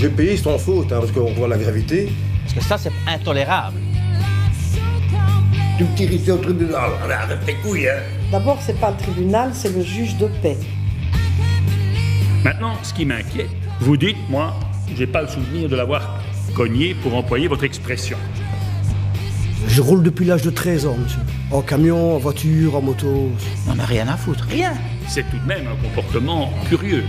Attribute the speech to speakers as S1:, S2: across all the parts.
S1: j'ai payé sans faute, hein, parce qu'on voit la gravité.
S2: Parce que ça, c'est intolérable.
S3: Tu me tires ici au tribunal, avec tes couilles, hein.
S4: D'abord, c'est pas le tribunal, c'est le juge de paix.
S5: Maintenant, ce qui m'inquiète, vous dites, moi, j'ai pas le souvenir de l'avoir cogné pour employer votre expression.
S6: Je roule depuis l'âge de 13 ans, monsieur. En camion, en voiture, en moto.
S2: On n'a rien à foutre, rien.
S5: C'est tout de même un comportement curieux.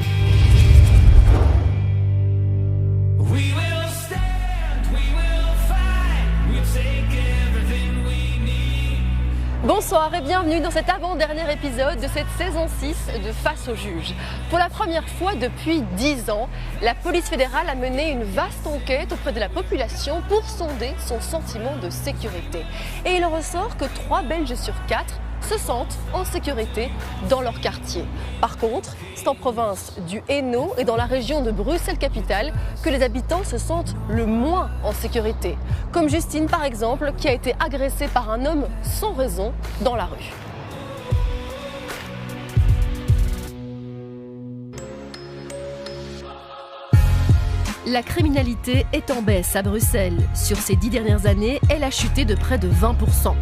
S7: Bonsoir et bienvenue dans cet avant-dernier épisode de cette saison 6 de Face au juge. Pour la première fois depuis 10 ans, la police fédérale a mené une vaste enquête auprès de la population pour sonder son sentiment de sécurité. Et il en ressort que 3 Belges sur 4 se sentent en sécurité dans leur quartier. Par contre, c'est en province du Hainaut et dans la région de Bruxelles-Capitale que les habitants se sentent le moins en sécurité. Comme Justine par exemple, qui a été agressée par un homme sans raison dans la rue. La criminalité est en baisse à Bruxelles. Sur ces 10 dernières années, elle a chuté de près de 20%.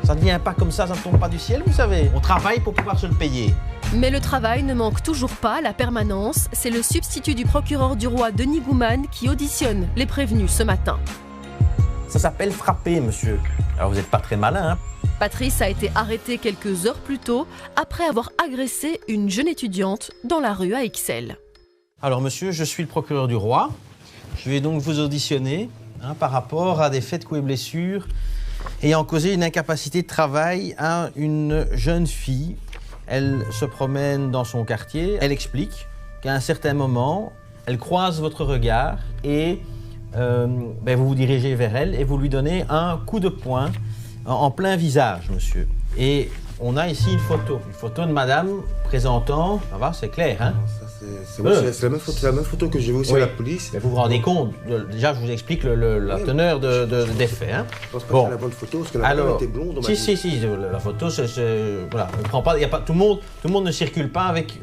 S2: Ça ne vient pas comme ça ne tombe pas du ciel, vous savez. On travaille pour pouvoir se le payer.
S7: Mais le travail ne manque toujours pas, la permanence. C'est le substitut du procureur du roi, Denis Gouman, qui auditionne les prévenus ce matin.
S2: Ça s'appelle frapper, monsieur. Alors vous n'êtes pas très malin, hein.
S7: Patrice a été arrêté quelques heures plus tôt après avoir agressé une jeune étudiante dans la rue à Ixelles.
S2: Alors monsieur, je suis le procureur du roi. Je vais donc vous auditionner par rapport à des faits de coups et blessures ayant causé une incapacité de travail à une jeune fille. Elle se promène dans son quartier, elle explique qu'à un certain moment, elle croise votre regard et vous vous dirigez vers elle et vous lui donnez un coup de poing en plein visage, monsieur. Et on a ici une photo de madame présentant, ça va, c'est clair, hein?
S1: C'est la même photo que j'ai vue aussi à la police.
S2: Mais vous vous rendez compte, déjà je vous explique la teneur des faits. Hein.
S1: Je pense pas que c'est la bonne photo, parce que la madame était blonde.
S2: Si, la photo, voilà, on prend pas, tout le monde ne circule pas avec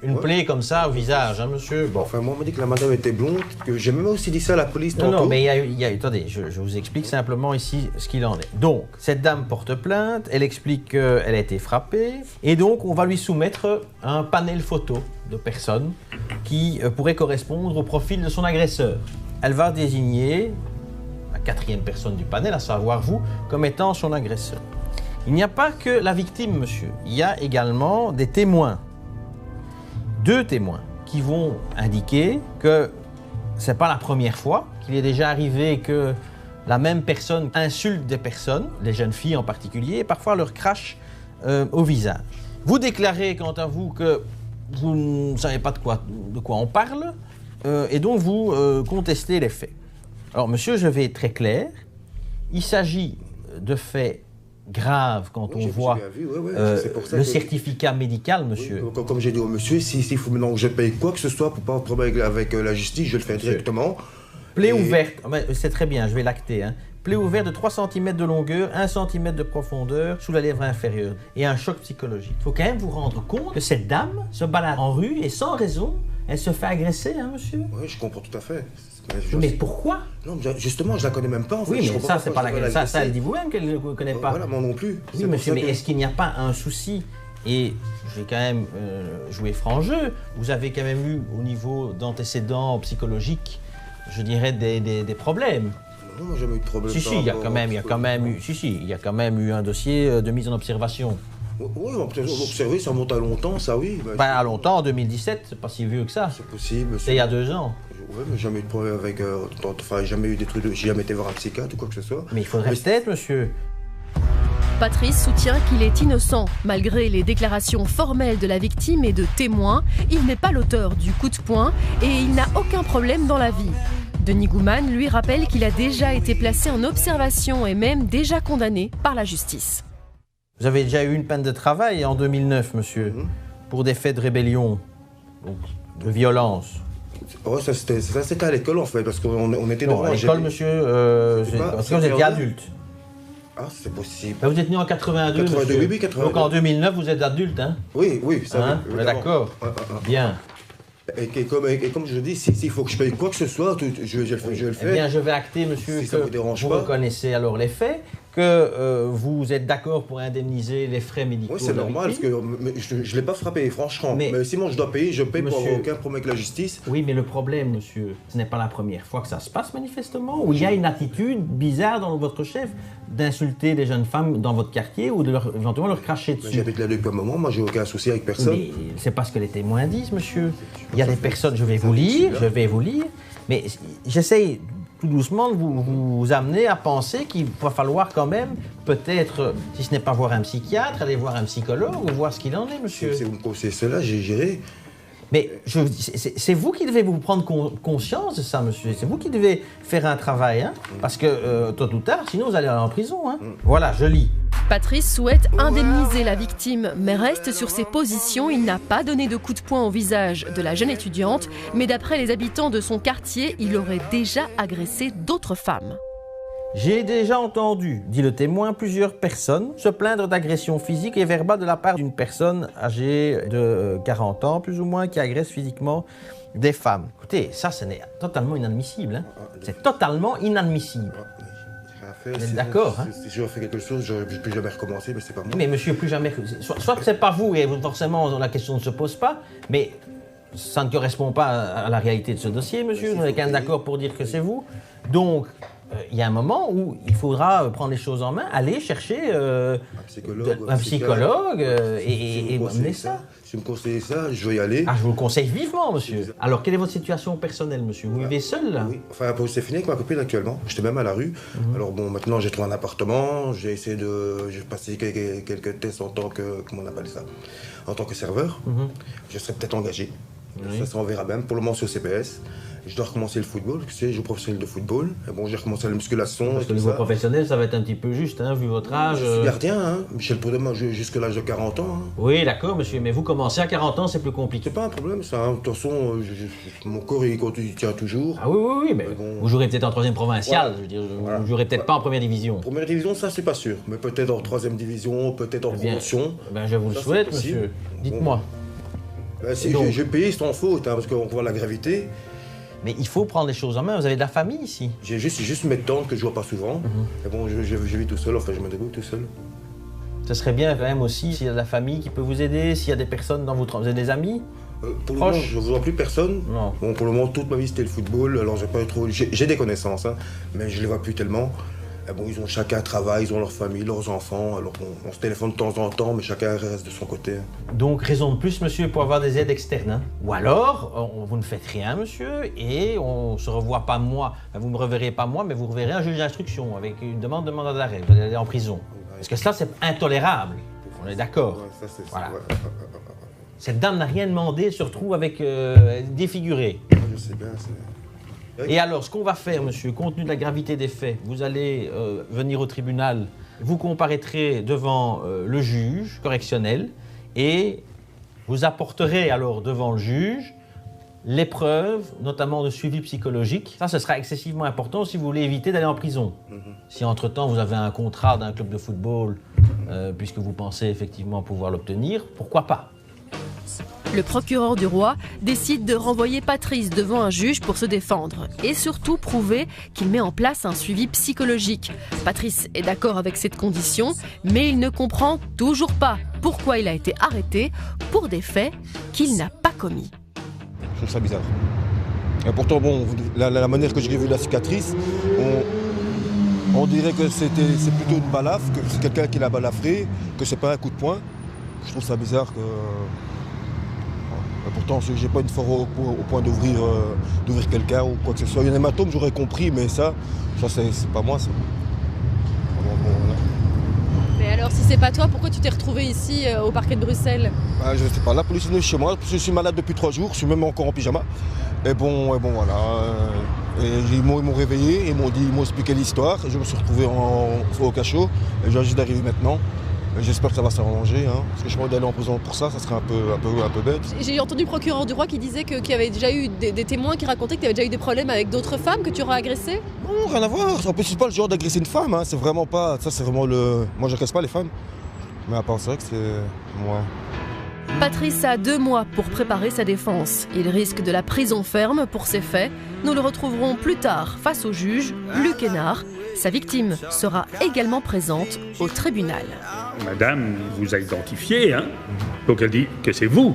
S2: une plaie comme ça au visage, hein, monsieur. Bon.
S1: Enfin, moi on m'a dit que la madame était blonde, que j'ai même aussi dit ça à la police tantôt.
S2: Non, mais attendez, je vous explique simplement ici ce qu'il en est. Donc, cette dame porte plainte, elle explique qu'elle a été frappée, et donc on va lui soumettre un panel photo de personnes qui pourraient correspondre au profil de son agresseur. Elle va désigner la 4e personne du panel, à savoir vous, comme étant son agresseur. Il n'y a pas que la victime, monsieur. Il y a également des témoins. 2 témoins qui vont indiquer que ce n'est pas la première fois, qu'il est déjà arrivé que la même personne insulte des personnes, les jeunes filles en particulier, et parfois leur crache au visage. Vous déclarez quant à vous que vous ne savez pas de quoi on parle, et donc vous contestez les faits. Alors monsieur, je vais être très clair, il s'agit de faits grave quand on voit le certificat médical, monsieur.
S1: Oui, comme j'ai dit au monsieur, s'il faut maintenant que je paye quoi que ce soit pour pas avoir de problème avec la justice, je le fais directement.
S2: Plaie ouverte, c'est très bien, je vais l'acter. Hein. Plaie ouverte de 3 cm de longueur, 1 cm de profondeur sous la lèvre inférieure et un choc psychologique. Il faut quand même vous rendre compte que cette dame se balade en rue et sans raison, elle se fait agresser, hein, monsieur.
S1: Oui, je comprends tout à fait.
S2: Mais pourquoi?
S1: Non, justement, je la connais même pas. En fait.
S2: Oui, mais ça, c'est pas ça, elle dit vous-même qu'elle ne le connaît pas.
S1: Voilà, moi non plus.
S2: Oui, monsieur, mais est-ce qu'il n'y a pas un souci? Et j'ai quand même joué franc jeu. Vous avez quand même eu, au niveau d'antécédents psychologiques, je dirais des problèmes.
S1: Non, moi j'ai jamais eu de problème.
S2: Si, il y a quand même eu un dossier de mise en observation.
S1: Oui, observer, ça remonte à longtemps, ça oui.
S2: À longtemps, en 2017, c'est pas si vieux que ça.
S1: C'est possible.
S2: C'est il y a 2 ans.
S1: Oui, mais jamais eu de problème avec... jamais eu des trucs j'ai jamais été voir un psychiatre ou quoi que ce soit.
S2: Mais il faudrait peut-être, monsieur.
S7: Patrice soutient qu'il est innocent. Malgré les déclarations formelles de la victime et de témoins, il n'est pas l'auteur du coup de poing et il n'a aucun problème dans la vie. Denis Gouman lui rappelle qu'il a déjà été placé en observation et même déjà condamné par la justice.
S2: Vous avez déjà eu une peine de travail en 2009, monsieur, pour des faits de rébellion, donc de violence.
S1: Oh, ça c'était à l'école en fait, parce qu'on était
S2: devant. À l'école, monsieur, parce que vous étiez adulte.
S1: Ah, c'est possible.
S2: Ben, vous êtes né en 82, 82 monsieur. Oui, 82. Donc en 2009, vous êtes adulte, hein?
S1: Oui, ça
S2: hein?
S1: oui.
S2: D'accord. Bien.
S1: Et comme je dis, s'il faut que je paye quoi que ce soit, je vais le faire.
S2: Eh bien, je vais acter, monsieur,
S1: Si
S2: que
S1: ça vous dérange
S2: vous
S1: pas.
S2: reconnaissez alors les faits, que vous êtes d'accord pour indemniser les frais médicaux.
S1: Oui, c'est
S2: de la
S1: normal, parce
S2: victime.
S1: que je ne l'ai pas frappé, franchement.
S2: Mais-
S1: Mais si moi je dois payer, je paye pour
S2: Monsieur-
S1: avoir aucun problème avec la justice.
S2: Oui, mais le problème, monsieur, ce n'est pas la première fois que ça se passe manifestement, où il y a une attitude bizarre dans votre chef d'insulter des jeunes femmes dans votre quartier ou de éventuellement leur cracher dessus.
S1: J'habite là depuis un moment, moi j'ai aucun souci avec personne.
S2: Mais c'est pas ce que les témoins disent, monsieur. Il y a des personnes, je vais vous lire, mais j'essaye tout doucement de vous amener à penser qu'il va falloir quand même, peut-être, si ce n'est pas voir un psychiatre, aller voir un psychologue ou voir ce qu'il en est, monsieur.
S1: Si vous me conseillez cela, j'ai géré.
S2: Mais c'est vous qui devez vous prendre conscience de ça, monsieur. C'est vous qui devez faire un travail, hein, parce que tôt ou tard, sinon vous allez aller en prison. Hein. Voilà, je lis.
S7: Patrice souhaite indemniser la victime, mais reste sur ses positions. Il n'a pas donné de coup de poing au visage de la jeune étudiante, mais d'après les habitants de son quartier, il aurait déjà agressé d'autres femmes.
S2: J'ai déjà entendu, dit le témoin, plusieurs personnes se plaindre d'agressions physiques et verbales de la part d'une personne âgée de 40 ans, plus ou moins, qui agresse physiquement des femmes. Écoutez, ça, ce n'est totalement inadmissible. Hein. C'est totalement inadmissible.
S1: Vous
S2: êtes d'accord, hein?
S1: Si je refais quelque chose, je ne peux jamais recommencer, mais c'est pas moi.
S2: Mais monsieur, plus jamais... Soit c'est pas vous, et forcément, la question ne se pose pas, mais ça ne correspond pas à la réalité de ce dossier, monsieur. Vous n'avez qu'un d'accord pour dire que c'est vous. Donc, il y a un moment où il faudra prendre les choses en main, aller chercher
S1: un psychologue,
S2: et amener ça.
S1: Si vous me conseillez ça, je vais y aller.
S2: Ah, je vous le conseille vivement, monsieur. Alors, quelle est votre situation personnelle, monsieur? Vous vivez seul, là?
S1: Oui, enfin, c'est fini avec ma copine actuellement. J'étais même à la rue. Alors bon, maintenant j'ai trouvé un appartement. J'ai essayé de... J'ai passé quelques tests en tant que... Comment on appelle ça? En tant que serveur. Je serai peut-être engagé. Ça, on verra même. Pour le moment, c'est au CPS. Je dois recommencer le football. Tu sais, je joue professionnel de football. Et bon, j'ai recommencé la musculation.
S2: Parce que au niveau professionnel, ça va être un petit peu juste, hein, vu votre âge.
S1: Je suis gardien, hein. Michel Poudemont, jusqu'à l'âge de 40 ans. Hein.
S2: Oui, d'accord, monsieur, mais vous commencez à 40 ans, c'est plus compliqué.
S1: C'est pas un problème, ça. Hein. De toute façon, mon corps, il tient toujours.
S2: Ah oui, mais
S1: bon,
S2: vous jouerez peut-être en 3e provinciale.
S1: Voilà.
S2: Je veux dire, vous jouerez peut-être pas en première division.
S1: Première division, ça, c'est pas sûr. Mais peut-être en 3e division, peut-être en promotion.
S2: Ben, je vous le
S1: Ça,
S2: souhaite,
S1: c'est possible.
S2: monsieur. Dites-moi.
S1: Ben, si
S2: Donc-
S1: j'ai payé sans faute, hein, parce qu'on voit la gravité.
S2: Mais il faut prendre les choses en main. Vous avez de la famille ici.
S1: C'est juste mes tantes que je vois pas souvent. Et bon, je vis tout seul, enfin je me débrouille tout seul.
S2: Ce serait bien quand même aussi s'il y a de la famille qui peut vous aider, s'il y a des personnes dans votre... Vous avez des amis?
S1: Pour le moment,
S2: Proche.
S1: je ne vois plus personne.
S2: Non.
S1: Bon, pour le moment, toute ma vie c'était le football. Alors j'ai des connaissances, hein, mais je les vois plus tellement. Et bon, ils ont chacun un travail, ils ont leur famille, leurs enfants. Alors bon, on se téléphone de temps en temps, mais chacun reste de son côté.
S2: Donc, raison de plus, monsieur, pour avoir des aides externes. Hein. Ou alors, vous ne faites rien, monsieur, et on ne se revoit pas moi. Enfin, vous ne me reverrez pas moi, mais vous reverrez un juge d'instruction avec une demande de mandat d'arrêt. Vous allez aller en prison. Parce que ça, c'est intolérable. On est d'accord.
S1: Ouais, ça, c'est
S2: Voilà.
S1: ouais.
S2: Cette dame n'a rien demandé, elle se retrouve avec défigurée.
S1: Je sais bien, c'est...
S2: Et alors, ce qu'on va faire, monsieur, compte tenu de la gravité des faits, vous allez venir au tribunal, vous comparaîtrez devant le juge correctionnel et vous apporterez alors devant le juge les preuves, notamment de suivi psychologique. Ça, ce sera excessivement important si vous voulez éviter d'aller en prison. Si entre-temps vous avez un contrat d'un club de football, puisque vous pensez effectivement pouvoir l'obtenir, pourquoi pas?
S7: Le procureur du roi décide de renvoyer Patrice devant un juge pour se défendre et surtout prouver qu'il met en place un suivi psychologique. Patrice est d'accord avec cette condition, mais il ne comprend toujours pas pourquoi il a été arrêté pour des faits qu'il n'a pas commis.
S8: Je trouve ça bizarre. Et pourtant, bon, la manière que j'ai vu la cicatrice, on dirait que c'est plutôt une balafre, que c'est quelqu'un qui l'a balafré, que c'est pas un coup de poing. Je trouve ça bizarre que... Pourtant, j'ai pas une force au point d'ouvrir quelqu'un ou quoi que ce soit. Il y a un hématome, j'aurais compris, mais ça c'est pas moi, ça. Bon, voilà.
S7: Mais alors, si c'est pas toi, pourquoi tu t'es retrouvé ici au parquet de Bruxelles?
S8: Je sais pas, la police est venue chez moi, je suis malade depuis 3 jours, je suis même encore en pyjama. Et bon voilà. Et ils m'ont réveillé, ils m'ont expliqué l'histoire. Je me suis retrouvé au cachot, et je viens juste d'arriver maintenant. J'espère que ça va s'arranger, hein, parce que je crois d'aller en prison pour ça serait un peu bête.
S7: J'ai entendu le procureur du roi qui disait qu'il y avait déjà eu des témoins qui racontaient que tu avais déjà eu des problèmes avec d'autres femmes que tu aurais agressées.
S8: Non, rien à voir. En plus, c'est pas le genre d'agresser une femme, hein. C'est vraiment pas... Ça, c'est vraiment le... Moi, j'agresse pas les femmes. Mais à part ça, que c'est... Moi...
S7: Patrice a 2 mois pour préparer sa défense. Il risque de la prison ferme pour ces faits. Nous le retrouverons plus tard face au juge Luc Hénard. Sa victime sera également présente au tribunal.
S5: Madame vous a identifié, hein? Donc elle dit que c'est vous.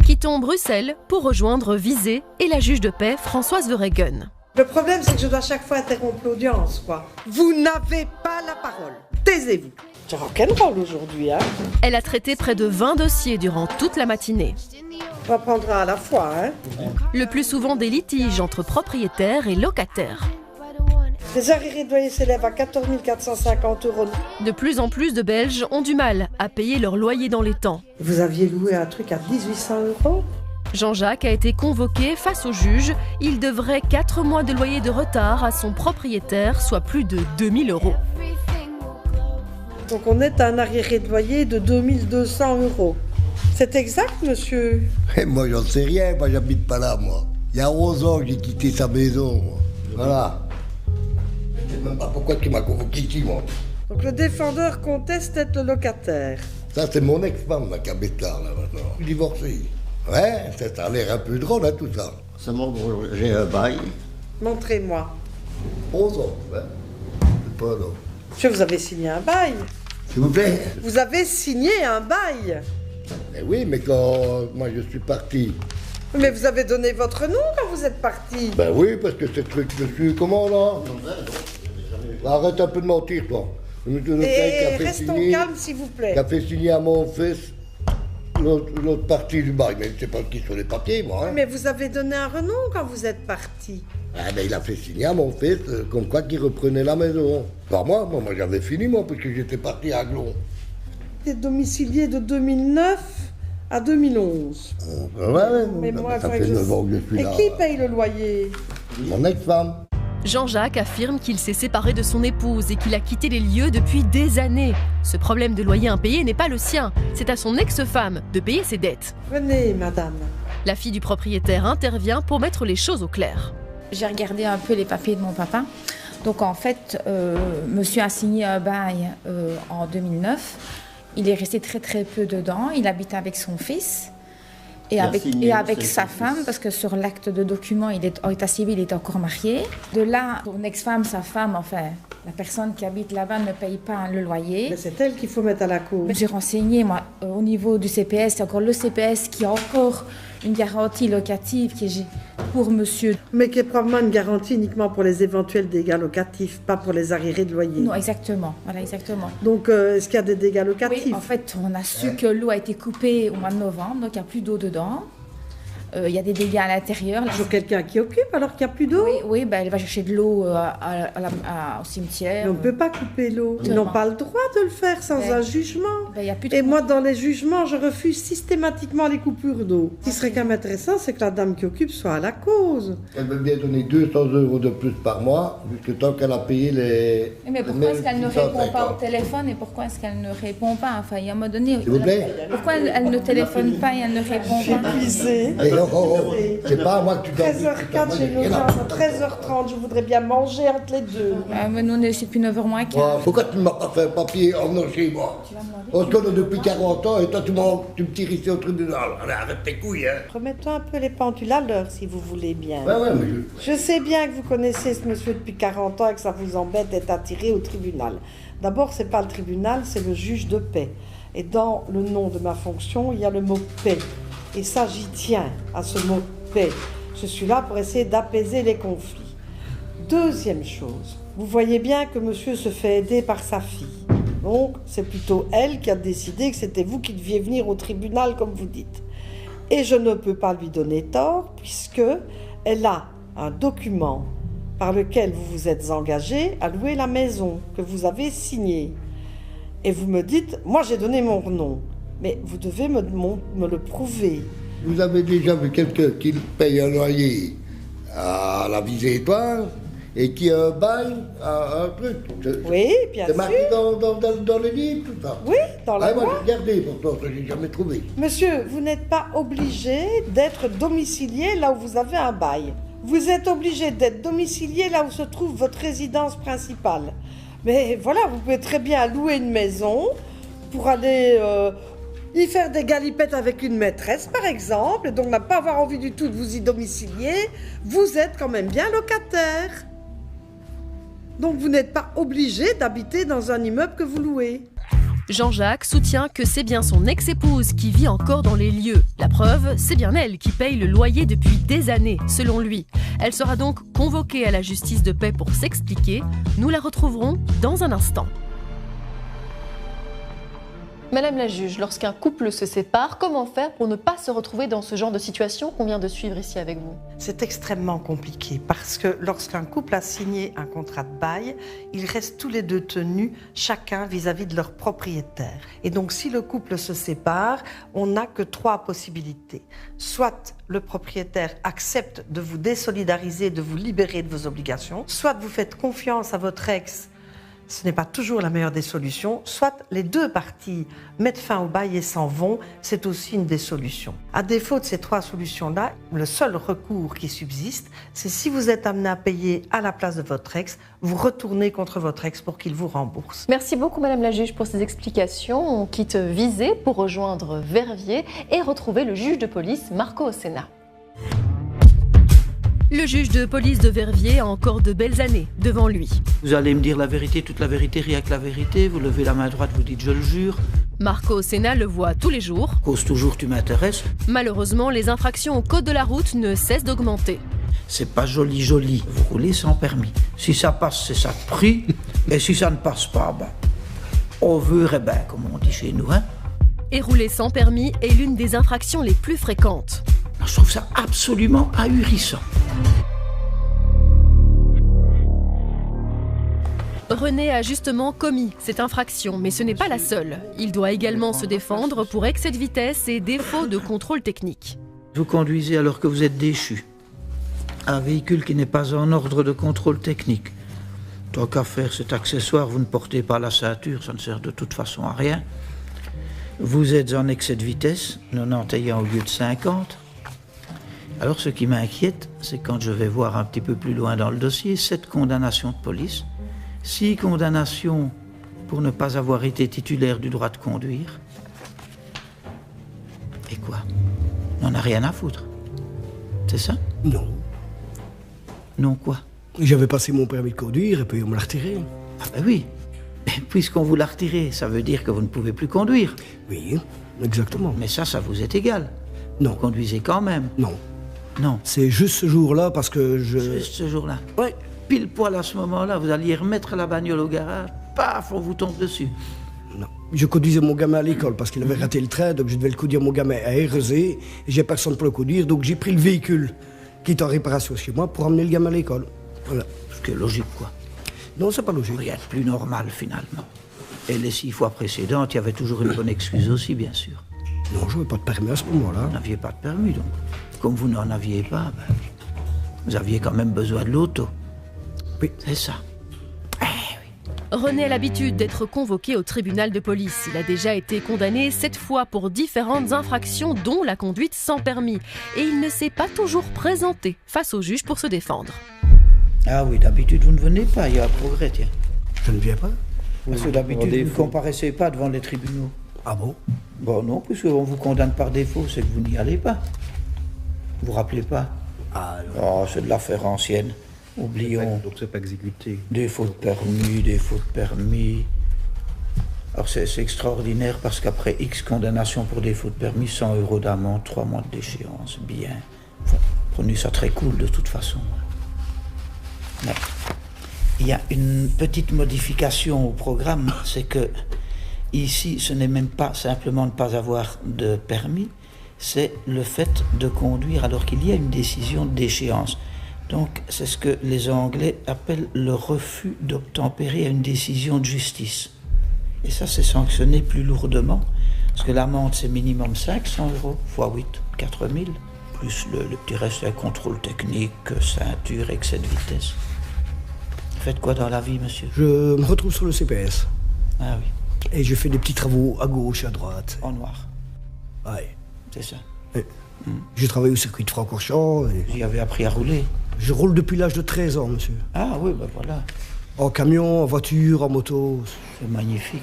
S7: Quittons Bruxelles pour rejoindre Visé et la juge de paix Françoise Verheugen.
S4: Le problème, c'est que je dois chaque fois interrompre l'audience, quoi. Vous n'avez pas la parole. Taisez-vous. C'est rock'n'roll aujourd'hui, hein.
S7: Elle a traité près de 20 dossiers durant toute la matinée.
S4: On va prendre un à la fois, hein.
S7: Le plus souvent des litiges entre propriétaires et locataires.
S4: Les arriérés de loyer s'élèvent à 14 450 €.
S7: De plus en plus de Belges ont du mal à payer leur loyer dans les temps.
S4: Vous aviez loué un truc à 1800 €?
S7: Jean-Jacques a été convoqué face au juge. Il devrait 4 mois de loyer de retard à son propriétaire, soit plus de 2000 €.
S4: Donc on est à un arriéré de loyer de 2200 €. C'est exact, monsieur?
S3: Moi, j'en sais rien, moi, j'habite pas là, moi. Il y a 11 ans que j'ai quitté sa maison, moi. Voilà. Je sais même pas pourquoi tu m'as convoqué ici, moi.
S4: Donc le défendeur conteste être le locataire.
S3: Ça, c'est mon ex-femme, là, qui habite là, maintenant. Je suis divorcé. Ouais, ça a l'air un peu drôle, hein, tout ça.
S9: C'est bon, j'ai un bail.
S4: Montrez-moi.
S3: 11 ans, hein. C'est pas long.
S4: Monsieur, vous avez signé un bail.
S3: S'il vous plaît.
S4: Vous avez signé un bail.
S3: Eh oui, mais quand moi je suis parti.
S4: Mais vous avez donné votre nom quand vous êtes parti.
S3: Ben oui, parce que c'est truc, je suis comment là? Arrête un peu de mentir, toi. Monsieur le
S4: Et restons calmes, s'il vous plaît.
S3: Qui a fait signer à mon fils l'autre partie du bail, mais je ne sais pas qui sur les papiers, moi. Hein.
S4: Mais vous avez donné un renom quand vous êtes parti.
S3: Ah ben il a fait signer à mon fils comme quoi qu'il reprenait la maison. Pas moi j'avais fini, moi, parce que j'étais parti à Glon.
S4: Vous êtes domicilié de 2009 à 2011.
S3: Ouais,
S4: mais moi,
S3: ça fait 9 ans que je suis
S4: Et
S3: là.
S4: qui paye le loyer?
S3: Mon ex-femme.
S7: Jean-Jacques affirme qu'il s'est séparé de son épouse et qu'il a quitté les lieux depuis des années. Ce problème de loyer impayé n'est pas le sien, c'est à son ex-femme de payer ses dettes.
S4: Venez, madame.
S7: La fille du propriétaire intervient pour mettre les choses au clair.
S10: J'ai regardé un peu les papiers de mon papa. Donc en fait, monsieur a signé un bail en 2009. Il est resté très très peu dedans. Il habite avec son fils et avec sa femme, parce que sur l'acte de document, en état civil, il est encore marié. De là, son ex-femme, sa femme, enfin, la personne qui habite là-bas ne paye pas le loyer.
S4: Mais c'est elle qu'il faut mettre à la cause.
S10: J'ai renseigné, moi, au niveau du CPS, c'est encore le CPS qui a encore une garantie locative qui est pour monsieur.
S4: Mais qui est probablement une garantie uniquement pour les éventuels dégâts locatifs, pas pour les arriérés de loyer.
S10: Non, exactement. Voilà, exactement.
S4: Donc, est-ce qu'il y a des dégâts locatifs?
S10: Oui, en fait, on a su que l'eau a été coupée au mois de novembre, donc il n'y a plus d'eau dedans. Il y a des dégâts à l'intérieur.
S4: Toujours quelqu'un qui occupe alors qu'il n'y a plus d'eau?
S10: Oui, ben, elle va chercher de l'eau au cimetière.
S4: Mais on ne peut pas couper l'eau. Ils n'ont pas le droit de le faire sans un jugement.
S10: Ben, y a plus de...
S4: Et moi, dans les jugements, je refuse systématiquement les coupures d'eau. Ce qui serait quand même intéressant, c'est que la dame qui occupe soit à la cause.
S3: Elle veut bien donner 200 € de plus par mois, jusque tant qu'elle a payé les...
S10: Mais pourquoi est-ce qu'elle ne répond pas au téléphone et pourquoi est-ce qu'elle ne répond pas? Enfin, il y a un moment donné...
S3: S'il vous plaît.
S10: Pourquoi elle ne téléphone pas et elle ne répond pas?
S4: Épuisée.
S3: C'est pas à moi que tu dois...
S4: 13h04, j'ai une audience à 13h30. Je voudrais bien manger entre les deux.
S10: Mais nous, on est ici depuis 9h moins 15.
S3: Pourquoi tu ne m'as pas fait un papier en venant chez moi? On se connaît depuis 40 ans et toi, tu me tires ici au tribunal. Arrête tes couilles, hein.
S4: Remettons un peu les pendules à l'heure, si vous voulez bien.
S3: Ouais, mais
S4: Je sais bien que vous connaissez ce monsieur depuis 40 ans et que ça vous embête d'être attiré au tribunal. D'abord, c'est pas le tribunal, c'est le juge de paix. Et dans le nom de ma fonction, il y a le mot paix. Et ça, j'y tiens à ce mot paix. Je suis là pour essayer d'apaiser les conflits. Deuxième chose, vous voyez bien que monsieur se fait aider par sa fille. Donc, c'est plutôt elle qui a décidé que c'était vous qui deviez venir au tribunal, comme vous dites. Et je ne peux pas lui donner tort, puisque elle a un document par lequel vous vous êtes engagé à louer la maison que vous avez signée. Et vous me dites, moi j'ai donné mon nom, mais vous devez me le prouver.
S3: Vous avez déjà vu quelqu'un qui paye un loyer à la Visée Étoile et qui a un bail à un truc?
S4: Oui, bien sûr.
S3: C'est marqué dans les livres, tout ça?
S4: Oui, dans la loi.
S3: Moi j'ai regardé, pourtant, je n'ai jamais trouvé.
S4: Monsieur, vous n'êtes pas obligé d'être domicilié là où vous avez un bail. Vous êtes obligé d'être domicilié là où se trouve votre résidence principale. Mais voilà, vous pouvez très bien louer une maison, pour aller y faire des galipettes avec une maîtresse, par exemple, et donc n'a pas avoir envie du tout de vous y domicilier, vous êtes quand même bien locataire. Donc vous n'êtes pas obligé d'habiter dans un immeuble que vous louez.
S7: Jean-Jacques soutient que c'est bien son ex-épouse qui vit encore dans les lieux. La preuve, c'est bien elle qui paye le loyer depuis des années, selon lui. Elle sera donc convoquée à la justice de paix pour s'expliquer. Nous la retrouverons dans un instant. Madame la juge, lorsqu'un couple se sépare, comment faire pour ne pas se retrouver dans ce genre de situation qu'on vient de suivre ici avec vous?
S4: C'est extrêmement compliqué parce que lorsqu'un couple a signé un contrat de bail, ils restent tous les deux tenus, chacun vis-à-vis de leur propriétaire. Et donc si le couple se sépare, on n'a que 3 possibilités. Soit le propriétaire accepte de vous désolidariser, de vous libérer de vos obligations, soit vous faites confiance à votre ex. Ce n'est pas toujours la meilleure des solutions. Soit les 2 parties mettent fin au bail et s'en vont, c'est aussi une des solutions. À défaut de ces 3 solutions-là, le seul recours qui subsiste, c'est si vous êtes amené à payer à la place de votre ex, vous retournez contre votre ex pour qu'il vous rembourse.
S7: Merci beaucoup Madame la juge pour ces explications. On quitte Visé pour rejoindre Verviers et retrouver le juge de police Marco Osena. Le juge de police de Verviers a encore de belles années devant lui.
S11: Vous allez me dire la vérité, toute la vérité, rien que la vérité. Vous levez la main droite, vous dites « je le jure ».
S7: Marco Osena le voit tous les jours.
S11: Cause toujours tu m'intéresses.
S7: Malheureusement, les infractions au code de la route ne cessent d'augmenter.
S11: C'est pas joli joli, vous roulez sans permis. Si ça passe, c'est ça de prix. Et si ça ne passe pas, ben, on verrait bien, comme on dit chez nous. Hein.
S7: Et rouler sans permis est l'une des infractions les plus fréquentes.
S11: Je trouve ça absolument ahurissant.
S7: René a justement commis cette infraction, mais ce n'est pas la seule. Il doit également se défendre pour excès de vitesse et défaut de contrôle technique.
S11: Vous conduisez alors que vous êtes déchu. Un véhicule qui n'est pas en ordre de contrôle technique. Tant qu'à faire cet accessoire, vous ne portez pas la ceinture, ça ne sert de toute façon à rien. Vous êtes en excès de vitesse, 91 au lieu de 50. Alors ce qui m'inquiète, c'est quand je vais voir un petit peu plus loin dans le dossier, 7 condamnations de police, 6 condamnations pour ne pas avoir été titulaire du droit de conduire. Et quoi? On n'en a rien à foutre. C'est ça?
S6: Non.
S11: Non quoi?
S6: J'avais passé mon permis de conduire et puis on me l'a retiré.
S11: Ah ben oui. Puisqu'on vous l'a retiré, ça veut dire que vous ne pouvez plus conduire.
S6: Oui, exactement.
S11: Mais ça vous est égal.
S6: Non.
S11: Vous conduisez quand même.
S6: Non.
S11: Non.
S6: C'est juste ce jour-là parce que je...
S11: Juste ce jour-là.
S6: Oui.
S11: Pile poil à ce moment-là, vous alliez remettre la bagnole au garage, paf, on vous tombe dessus.
S6: Non. Je conduisais mon gamin à l'école parce qu'il avait raté le train, donc je devais le conduire mon gamin à Érezé, et j'ai personne pour le conduire, donc j'ai pris le véhicule qui est en réparation chez moi pour emmener le gamin à l'école. Voilà.
S11: Ce qui est logique, quoi.
S6: Non, c'est pas logique.
S11: Rien de plus normal, finalement. Et les 6 fois précédentes, il y avait toujours une bonne excuse aussi, bien sûr.
S6: Non, je n'avais pas de permis à ce moment-là.
S11: Vous n'aviez pas de permis, donc. Comme vous n'en aviez pas, ben, vous aviez quand même besoin de l'auto.
S6: Oui.
S11: C'est ça.
S7: René a l'habitude d'être convoqué au tribunal de police. Il a déjà été condamné 7 fois pour différentes infractions, dont la conduite sans permis. Et il ne s'est pas toujours présenté face au juge pour se défendre.
S11: Ah oui, d'habitude, vous ne venez pas, il y a un progrès, tiens.
S6: Je ne viens pas.
S11: Parce que d'habitude, vous ne comparaissez pas devant les tribunaux.
S6: Ah bon?
S11: Bon, non, puisqu'on vous condamne par défaut, c'est que vous n'y allez pas. Vous vous rappelez pas?
S6: Ah non.
S11: Oh, c'est de l'affaire ancienne. Oublions.
S12: Donc c'est pas exécuté.
S11: Défaut de permis. Alors c'est extraordinaire parce qu'après X condamnation pour défaut de permis, 100 € d'amende, 3 mois de déchéance, bien. Enfin, prenez ça très cool de toute façon. Mais il y a une petite modification au programme, c'est que ici, ce n'est même pas simplement de ne pas avoir de permis, c'est le fait de conduire alors qu'il y a une décision d'échéance. Donc, c'est ce que les Anglais appellent le refus d'obtempérer à une décision de justice. Et ça, c'est sanctionné plus lourdement, parce que l'amende, c'est minimum 500 € fois 8, 4000, plus le petit reste, un contrôle technique, ceinture, excès de vitesse. Vous faites quoi dans la vie, monsieur?
S6: Je me retrouve sur le CPS.
S11: Ah oui.
S6: Et je fais des petits travaux à gauche, à droite.
S11: En noir.
S6: Ouais.
S11: C'est ça.
S6: J'ai travaillé au circuit de Francorchamps.
S11: Vous y avez appris à rouler?
S6: Je roule depuis l'âge de 13 ans, monsieur.
S11: Ah oui, ben voilà.
S6: En camion, en voiture, en moto.
S11: C'est magnifique.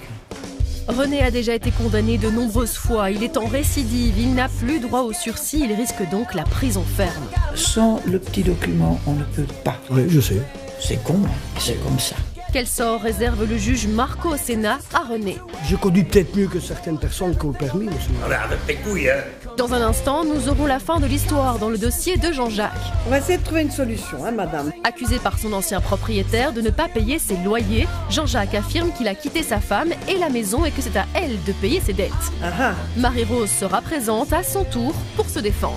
S7: René a déjà été condamné de nombreuses fois. Il est en récidive, il n'a plus droit au sursis, il risque donc la prison ferme.
S11: Sans le petit document, on ne peut pas.
S6: Oui, je sais.
S11: C'est con, c'est comme ça.
S7: Quel sort réserve le juge Marco Senna à René?
S6: Je conduis peut-être mieux que certaines personnes qui ont le permis, monsieur.
S9: Avec tes couilles, hein.
S7: Dans un instant, nous aurons la fin de l'histoire dans le dossier de Jean-Jacques.
S4: On va essayer de trouver une solution, hein, madame.
S7: Accusé par son ancien propriétaire de ne pas payer ses loyers, Jean-Jacques affirme qu'il a quitté sa femme et la maison et que c'est à elle de payer ses dettes. Marie-Rose sera présente à son tour pour se défendre.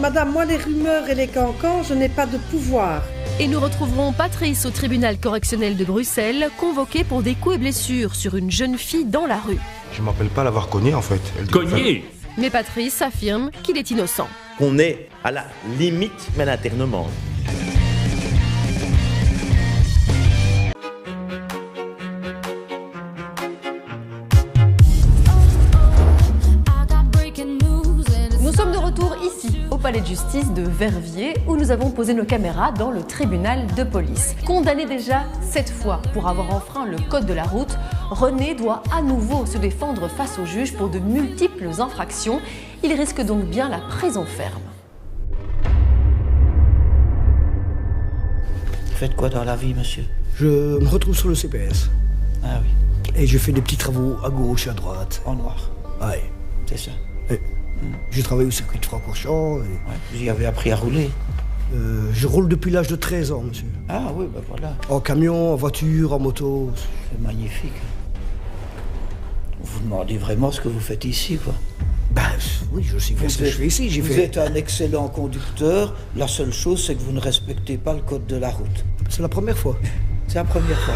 S4: Madame, moi, les rumeurs et les cancans, je n'ai pas de pouvoir.
S7: Et nous retrouverons Patrice au tribunal correctionnel de Bruxelles, convoqué pour des coups et blessures sur une jeune fille dans la rue.
S1: Je m'appelle pas l'avoir cogné en fait.
S5: Cogné?
S7: Mais Patrice affirme qu'il est innocent.
S12: On est à la limite, mais l'internement.
S7: Nous sommes de retour ici, au palais de justice de Verviers, où nous avons posé nos caméras dans le tribunal de police. Condamné déjà 7 fois pour avoir enfreint le code de la route, René doit à nouveau se défendre face au juge pour de multiples infractions. Il risque donc bien la prison ferme.
S11: Vous faites quoi dans la vie, monsieur?
S6: Je me retrouve sur le CPS.
S11: Ah oui.
S6: Et je fais des petits travaux à gauche et à droite.
S11: En noir.
S6: Ouais.
S11: C'est ça.
S6: J'ai travaillé au circuit de Francorchamps.
S11: Vous y avez appris à rouler?
S6: Je roule depuis l'âge de 13 ans, monsieur.
S11: Ah oui, ben voilà.
S6: En camion, en voiture, en moto.
S11: C'est magnifique. Vous demandez vraiment ce que vous faites ici, quoi?
S6: Ben oui, je sais ce que je fais ici.
S11: Vous êtes un excellent conducteur. La seule chose, c'est que vous ne respectez pas le code de la route.
S6: C'est la première fois.
S11: C'est la première fois.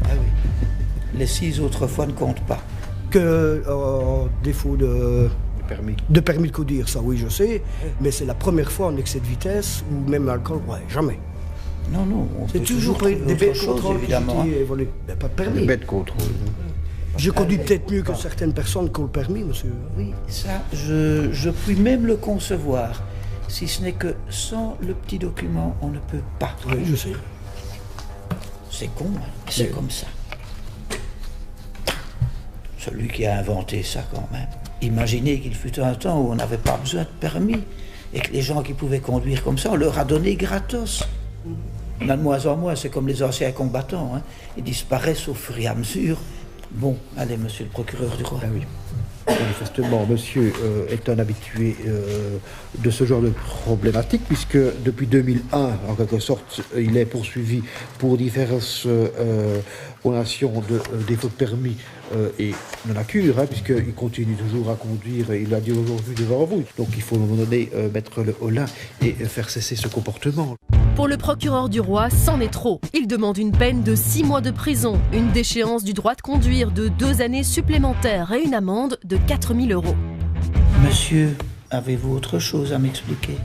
S11: Ah oui. Les 6 autres fois ne comptent pas.
S6: Que défaut de permis de conduire, ça oui je sais, mais c'est la première fois en excès de vitesse ou même alcool, ouais, jamais.
S11: Non, non,
S6: c'est toujours des bêtes de contrôle
S11: évidemment.
S6: Ben, pas de permis.
S12: Des bêtes de contrôle.
S6: Je conduis peut-être mieux que certaines personnes qui ont le permis, monsieur.
S11: Oui, ça, je puis même le concevoir. Si ce n'est que sans le petit document, on ne peut pas.
S6: Oui, je sais.
S11: C'est con, hein, c'est comme ça. Celui qui a inventé ça, quand même. Imaginez qu'il fut un temps où on n'avait pas besoin de permis et que les gens qui pouvaient conduire comme ça, on leur a donné gratos. On a de moins en moins, c'est comme les anciens combattants, hein. Ils disparaissent au fur et à mesure. Bon, allez, monsieur le procureur du roi.
S13: Ah oui. Manifestement, monsieur est un habitué de ce genre de problématique, puisque depuis 2001, en quelque sorte, il est poursuivi pour diverses condamnations de défaut de permis et non à cure, hein, puisqu'il continue toujours à conduire, il l'a dit aujourd'hui devant vous. Donc il faut à un moment donné mettre le holà et faire cesser ce comportement.
S7: Pour le procureur du roi, c'en est trop. Il demande une peine de 6 mois de prison, une déchéance du droit de conduire de 2 années supplémentaires et une amende de 4 000 €.
S11: Monsieur, avez-vous autre chose à m'expliquer?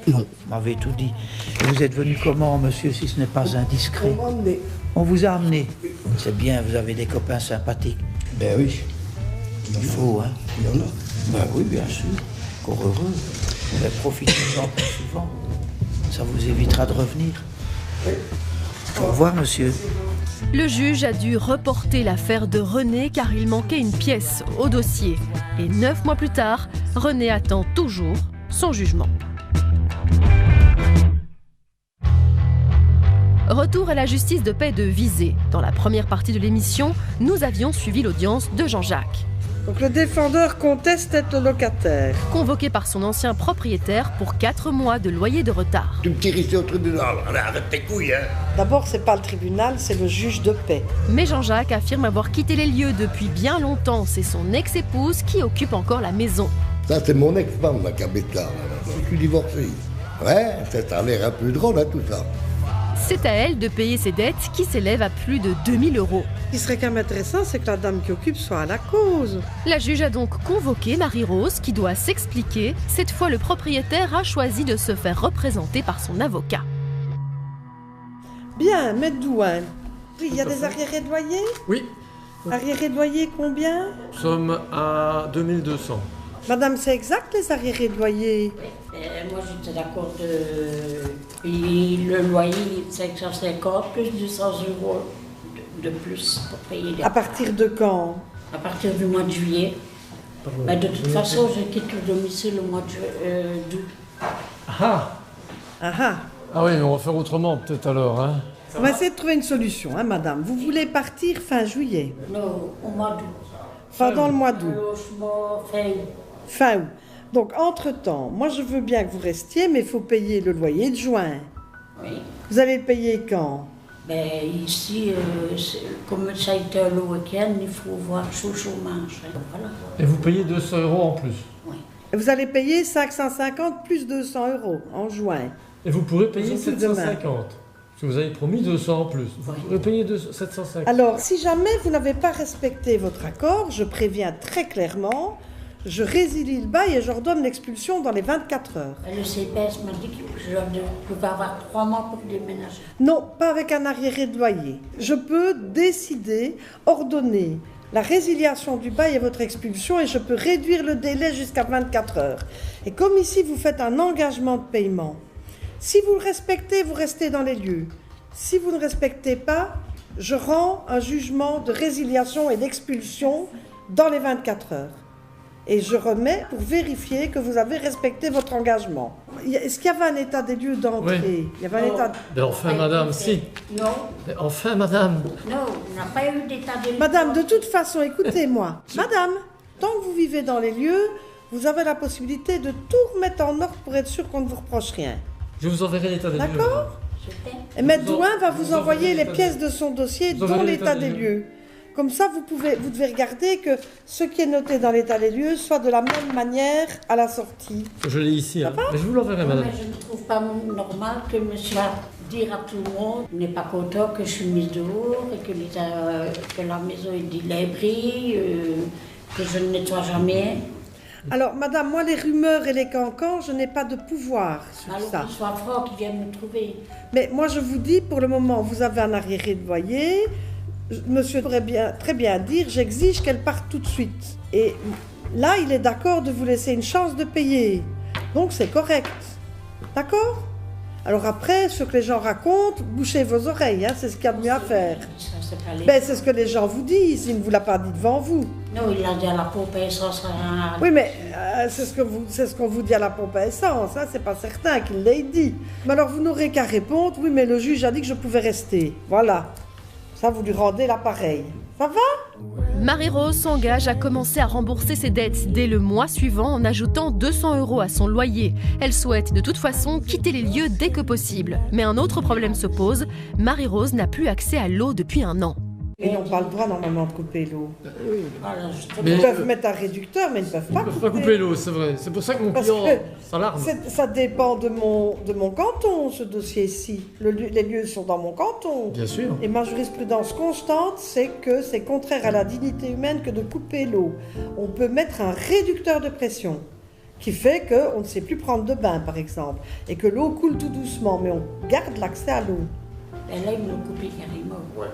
S6: Non.
S11: Vous m'avez tout dit. Vous êtes venu comment, monsieur, si ce n'est pas indiscret?
S6: On m'a emmené.
S11: On vous a amené. C'est bien, vous avez des copains sympathiques.
S6: Ben oui.
S11: Il faut, hein?
S6: Il y en a.
S11: Ben oui, bien sûr. Encore heureux. Mais profitez-en plus souvent. Ça vous évitera de revenir. Au revoir, monsieur.
S7: Le juge a dû reporter l'affaire de René car il manquait une pièce au dossier. Et 9 mois plus tard, René attend toujours son jugement. Retour à la justice de paix de Visé. Dans la première partie de l'émission, nous avions suivi l'audience de Jean-Jacques.
S4: Donc le défendeur conteste être le locataire.
S7: Convoqué par son ancien propriétaire pour 4 mois de loyer de retard.
S3: Tu me tires ici au tribunal.
S9: Arrête tes couilles, hein.
S4: D'abord, c'est pas le tribunal, c'est le juge de paix.
S7: Mais Jean-Jacques affirme avoir quitté les lieux depuis bien longtemps. C'est son ex-épouse qui occupe encore la maison.
S3: Ça, c'est mon ex-femme qui habite là. Je suis divorcé. Ouais, ça a l'air un peu drôle, hein, tout ça.
S7: C'est à elle de payer ses dettes qui s'élèvent à plus de 2 000 €.
S4: Ce qui serait quand même intéressant, c'est que la dame qui occupe soit à la cause.
S7: La juge a donc convoqué Marie-Rose qui doit s'expliquer. Cette fois, le propriétaire a choisi de se faire représenter par son avocat.
S4: Bien, maître Douane. Il y a des arriérés de loyer?
S14: Oui.
S4: Arriérés de loyer combien?
S14: Nous sommes à 2200.
S4: Madame, c'est exact les arriérés de loyer?
S15: Moi, j'étais d'accord de payer le loyer 550 plus 200 € de plus pour payer les...
S4: À partir de quand?
S15: À partir du mois de juillet. Mais de toute façon, je quitte le domicile au mois d'août.
S14: Ah oui, mais on va faire autrement peut-être alors. Hein.
S4: On va essayer de trouver une solution, hein, madame. Vous voulez partir fin juillet?
S15: Non, au mois d'août.
S4: Pendant le mois d'août.
S15: Logement, fin août.
S4: Fin août. Donc, entre-temps, moi je veux bien que vous restiez, mais il faut payer le loyer de juin.
S15: Oui.
S4: Vous allez le payer quand?
S15: Ben, ici, comme ça a été le week-end, il faut voir sous chômage. Hein. Voilà.
S14: Et vous payez 200 € en plus.
S15: Oui.
S4: Et vous allez payer 550 plus 200 € en juin.
S14: Et vous pourrez payer
S4: Surtout
S14: 750. Parce que vous avez promis 200 en plus. Vous pourrez payer 750.
S4: Alors, si jamais vous n'avez pas respecté votre accord, je préviens très clairement, je résilie le bail et je redonne l'expulsion dans les 24 heures.
S15: Le CPS m'a dit que je pouvais avoir 3 mois pour déménager.
S4: Non, pas avec un arriéré de loyer. Je peux décider, ordonner la résiliation du bail et votre expulsion et je peux réduire le délai jusqu'à 24 heures. Et comme ici, vous faites un engagement de paiement, si vous le respectez, vous restez dans les lieux. Si vous ne respectez pas, je rends un jugement de résiliation et d'expulsion dans les 24 heures. Et je remets pour vérifier que vous avez respecté votre engagement. Est-ce qu'il y avait un état des lieux d'entrée?
S14: Oui.
S4: Il y avait un état...
S14: Mais enfin, madame, si.
S15: Non.
S14: Mais enfin, madame.
S15: Non, on n'a pas eu d'état des lieux.
S4: Madame, de toute façon, écoutez-moi. Madame, tant que vous vivez dans les lieux, vous avez la possibilité de tout remettre en ordre pour être sûr qu'on ne vous reproche rien.
S14: Je vous enverrai l'état des lieux.
S4: D'accord? Et Maître Douin va vous envoyer les pièces de son dossier, dont l'état des lieux. Comme ça, vous devez regarder que ce qui est noté dans l'état des lieux soit de la même manière à la sortie.
S14: Je l'ai ici. Hein. Mais je vous l'enverrai, madame.
S15: Mais je ne trouve pas normal que monsieur va dire à tout le monde qu'il n'est pas content que je suis mise dehors et que la maison est délabrée, que je ne nettoie jamais.
S4: Alors, madame, moi, les rumeurs et les cancans, je n'ai pas de pouvoir sur
S15: Alors
S4: ça.
S15: qu'il soit fort, qu'il vienne me trouver.
S4: Mais moi, je vous dis, pour le moment, vous avez un arriéré de loyer. Monsieur pourrait très bien dire, j'exige qu'elle parte tout de suite. Et là, il est d'accord de vous laisser une chance de payer. Donc, c'est correct. D'accord? Alors après, ce que les gens racontent, bouchez vos oreilles, hein, c'est ce qu'il y a de mieux à faire. C'est ce que les gens vous disent, il ne vous l'a pas dit devant vous.
S15: Non, il a dit à la pompe à essence.
S4: Oui, mais c'est ce qu'on vous dit à la pompe à essence, hein, c'est pas certain qu'il l'ait dit. Mais alors vous n'aurez qu'à répondre, oui, mais le juge a dit que je pouvais rester. Voilà. Ça, vous lui rendez l'appareil. Ça va?
S7: Marie-Rose s'engage à commencer à rembourser ses dettes dès le mois suivant en ajoutant 200 € à son loyer. Elle souhaite de toute façon quitter les lieux dès que possible. Mais un autre problème se pose, Marie-Rose n'a plus accès à l'eau depuis 1 an.
S4: Ils n'ont pas le droit normalement de couper l'eau.
S14: Mais
S4: ils peuvent mettre un réducteur, mais ils ne peuvent pas couper.
S14: Pas couper l'eau, c'est vrai. C'est pour ça que mon client s'alarme.
S4: Ça dépend de mon canton, ce dossier-ci. Les lieux sont dans mon canton.
S14: Bien sûr.
S4: Et ma jurisprudence constante, c'est que c'est contraire à la dignité humaine que de couper l'eau. On peut mettre un réducteur de pression qui fait qu'on ne sait plus prendre de bain, par exemple, et que l'eau coule tout doucement, mais on garde l'accès à l'eau.
S15: Et là, ils m'ont coupé carrément.
S4: Ouais.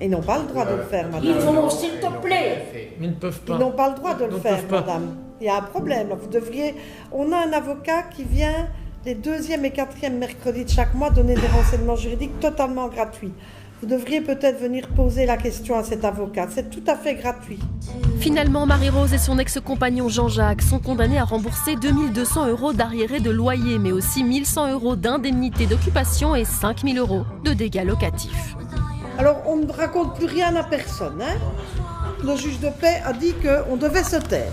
S4: Ils n'ont pas le droit de le faire, madame.
S15: Ils vont, s'il te plaît.
S14: Mais ils ne peuvent pas.
S4: Ils n'ont pas le droit de le faire, madame. Il y a un problème. Vous devriez... On a un avocat qui vient les 2e et 4e mercredis de chaque mois donner des renseignements juridiques totalement gratuits. Vous devriez peut-être venir poser la question à cet avocat. C'est tout à fait gratuit.
S7: Finalement, Marie-Rose et son ex-compagnon Jean-Jacques sont condamnés à rembourser 2200 € d'arriérés de loyer, mais aussi 1100 € d'indemnité d'occupation et 5000 € de dégâts locatifs.
S4: Alors, on ne raconte plus rien à personne. Hein? Le juge de paix a dit qu'on devait se taire.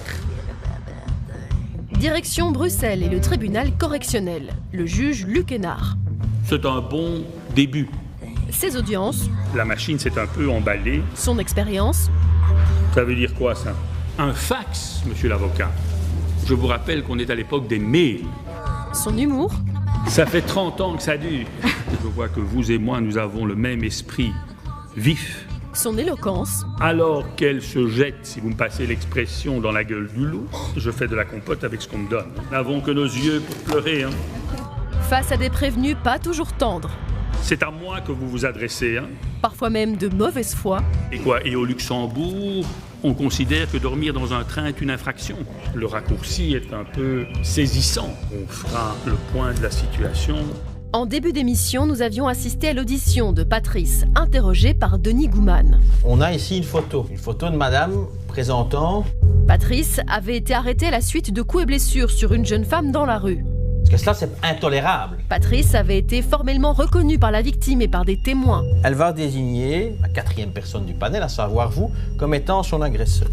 S7: Direction Bruxelles et le tribunal correctionnel. Le juge Luc Hénard.
S5: C'est un bon début.
S7: Ses audiences.
S5: La machine s'est un peu emballée.
S7: Son expérience.
S5: Ça veut dire quoi, ça? Un fax, monsieur l'avocat. Je vous rappelle qu'on est à l'époque des mails.
S7: Son humour.
S5: Ça fait 30 ans que ça dure. Je vois que vous et moi, nous avons le même esprit vif.
S7: Son éloquence.
S5: Alors qu'elle se jette, si vous me passez l'expression, dans la gueule du loup, je fais de la compote avec ce qu'on me donne. Nous n'avons que nos yeux pour pleurer. Hein.
S7: Face à des prévenus pas toujours tendres.
S5: C'est à moi que vous vous adressez. Hein.
S7: Parfois même de mauvaise foi.
S5: Et quoi? Et au Luxembourg, on considère que dormir dans un train est une infraction. Le raccourci est un peu saisissant. On fera le point de la situation.
S7: En début d'émission, nous avions assisté à l'audition de Patrice, interrogé par Denis Gouman.
S2: On a ici une photo de madame présentant...
S7: Patrice avait été arrêté à la suite de coups et blessures sur une jeune femme dans la rue.
S2: Parce que cela, c'est intolérable.
S7: Patrice avait été formellement reconnu par la victime et par des témoins.
S2: Elle va désigner la 4e personne du panel, à savoir vous, comme étant son agresseur.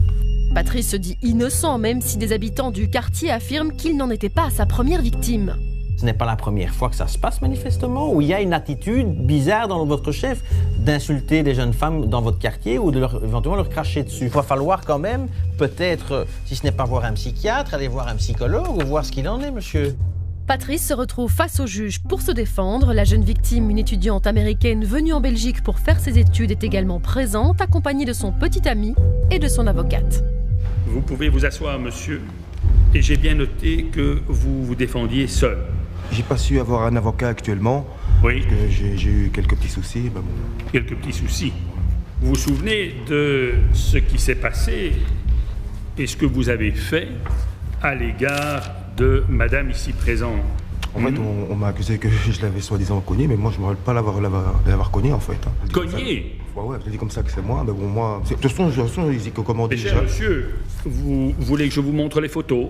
S7: Patrice se dit innocent, même si des habitants du quartier affirment qu'il n'en était pas à sa première victime.
S2: Ce n'est pas la première fois que ça se passe, manifestement, où il y a une attitude bizarre dans votre chef d'insulter des jeunes femmes dans votre quartier ou de éventuellement leur cracher dessus. Il va falloir quand même, peut-être, si ce n'est pas voir un psychiatre, aller voir un psychologue ou voir ce qu'il en est, monsieur.
S7: Patrice se retrouve face au juge pour se défendre. La jeune victime, une étudiante américaine venue en Belgique pour faire ses études, est également présente, accompagnée de son petit ami et de son avocate.
S5: Vous pouvez vous asseoir, monsieur, et j'ai bien noté que vous vous défendiez seul.
S1: J'ai pas su avoir un avocat actuellement.
S5: Oui.
S1: Parce que j'ai eu quelques petits soucis. Ben bon.
S5: Quelques petits soucis. Vous vous souvenez de ce qui s'est passé et ce que vous avez fait à l'égard de madame ici présente?
S1: En fait, on m'a accusé que je l'avais soi-disant cogné, mais moi, je ne me rappelle pas l'avoir cogné, en fait.
S5: Cogné?
S1: Ouais, je dis comme ça que c'est moi, mais bon, moi... De toute façon, ils disent que comment
S5: mais
S1: déjà...
S5: cher monsieur, vous voulez que je vous montre les photos?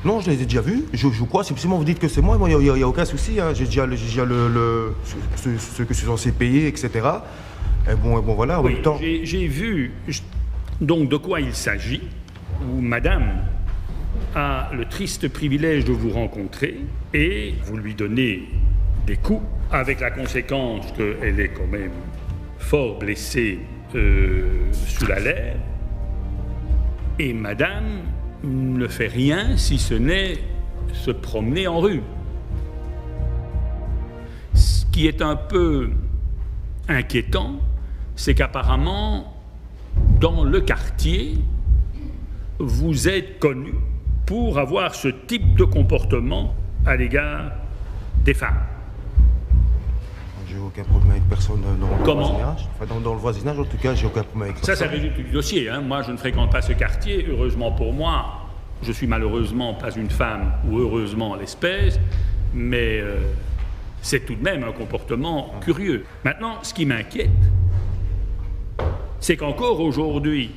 S1: Non, je les ai déjà vues. Je crois, si vous dites que c'est moi, il n'y a aucun souci. Hein. J'ai déjà ce que je suis censé payer, etc. Et bon, voilà, en
S5: oui,
S1: même temps...
S5: j'ai vu donc de quoi il s'agit, où madame a le triste privilège de vous rencontrer et vous lui donnez des coups, avec la conséquence qu'elle est quand même fort blessée sous la lèvre. Et madame ne fait rien si ce n'est se promener en rue. Ce qui est un peu inquiétant, c'est qu'apparemment, dans le quartier, vous êtes connu pour avoir ce type de comportement à l'égard des femmes.
S1: J'ai aucun problème avec personne dans le
S5: Comment?
S1: voisinage. Enfin, dans le voisinage, en tout cas, j'ai aucun problème avec personne.
S5: Ça résulte du dossier. Hein. Moi, je ne fréquente pas ce quartier. Heureusement pour moi, je suis malheureusement pas une femme, ou heureusement l'espèce, mais c'est tout de même un comportement curieux. Maintenant, ce qui m'inquiète, c'est qu'encore aujourd'hui,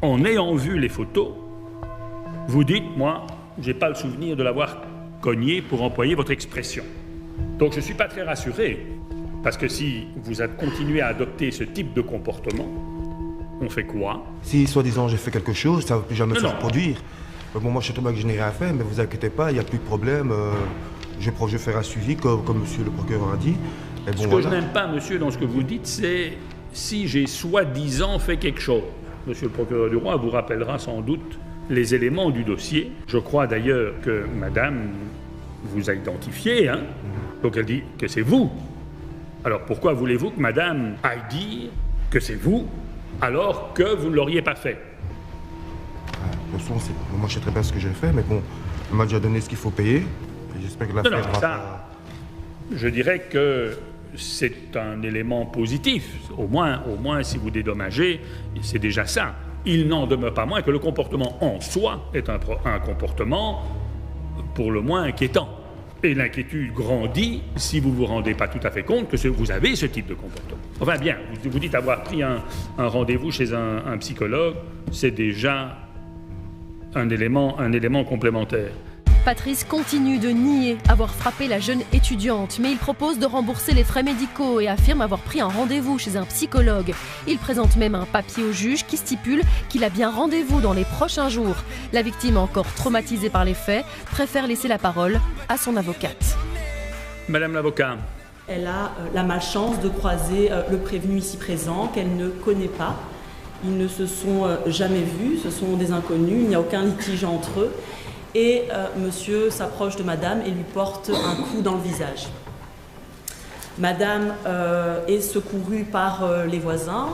S5: en ayant vu les photos, vous dites, moi, j'ai pas le souvenir de l'avoir cogné, pour employer votre expression. Donc je ne suis pas très rassuré, parce que si vous avez continué à adopter ce type de comportement, on fait quoi? Si,
S1: soi-disant, j'ai fait quelque chose, ça ne va plus jamais se reproduire. Bon, moi, je sais très bien que je n'ai rien fait, mais vous inquiétez pas, il n'y a plus de problème. Je vais faire un suivi, comme monsieur le procureur a dit. Et bon,
S5: ce que je n'aime pas, monsieur, dans ce que vous dites, c'est si j'ai soi-disant fait quelque chose. Monsieur le procureur du roi vous rappellera sans doute les éléments du dossier. Je crois d'ailleurs que madame vous a identifié, hein? Donc elle dit que c'est vous. Alors pourquoi voulez-vous que madame aille dire que c'est vous alors que vous ne l'auriez pas fait?
S1: De toute façon, moi je sais très bien ce que j'ai fait, mais bon, on m'a déjà donné ce qu'il faut payer. J'espère que l'affaire va pas...
S5: Je dirais que c'est un élément positif. Au moins si vous dédommagez, c'est déjà ça. Il n'en demeure pas moins que le comportement en soi est un comportement pour le moins inquiétant. Et l'inquiétude grandit si vous ne vous rendez pas tout à fait compte que vous avez ce type de comportement. Enfin bien, vous dites avoir pris un rendez-vous chez un psychologue, c'est déjà un élément complémentaire.
S7: Patrice continue de nier avoir frappé la jeune étudiante, mais il propose de rembourser les frais médicaux et affirme avoir pris un rendez-vous chez un psychologue. Il présente même un papier au juge qui stipule qu'il a bien rendez-vous dans les prochains jours. La victime, encore traumatisée par les faits, préfère laisser la parole à son avocate.
S5: Madame l'avocat.
S16: Elle a la malchance de croiser le prévenu ici présent, qu'elle ne connaît pas. Ils ne se sont jamais vus, ce sont des inconnus, il n'y a aucun litige entre eux. Et monsieur s'approche de madame et lui porte un coup dans le visage. Madame est secourue par les voisins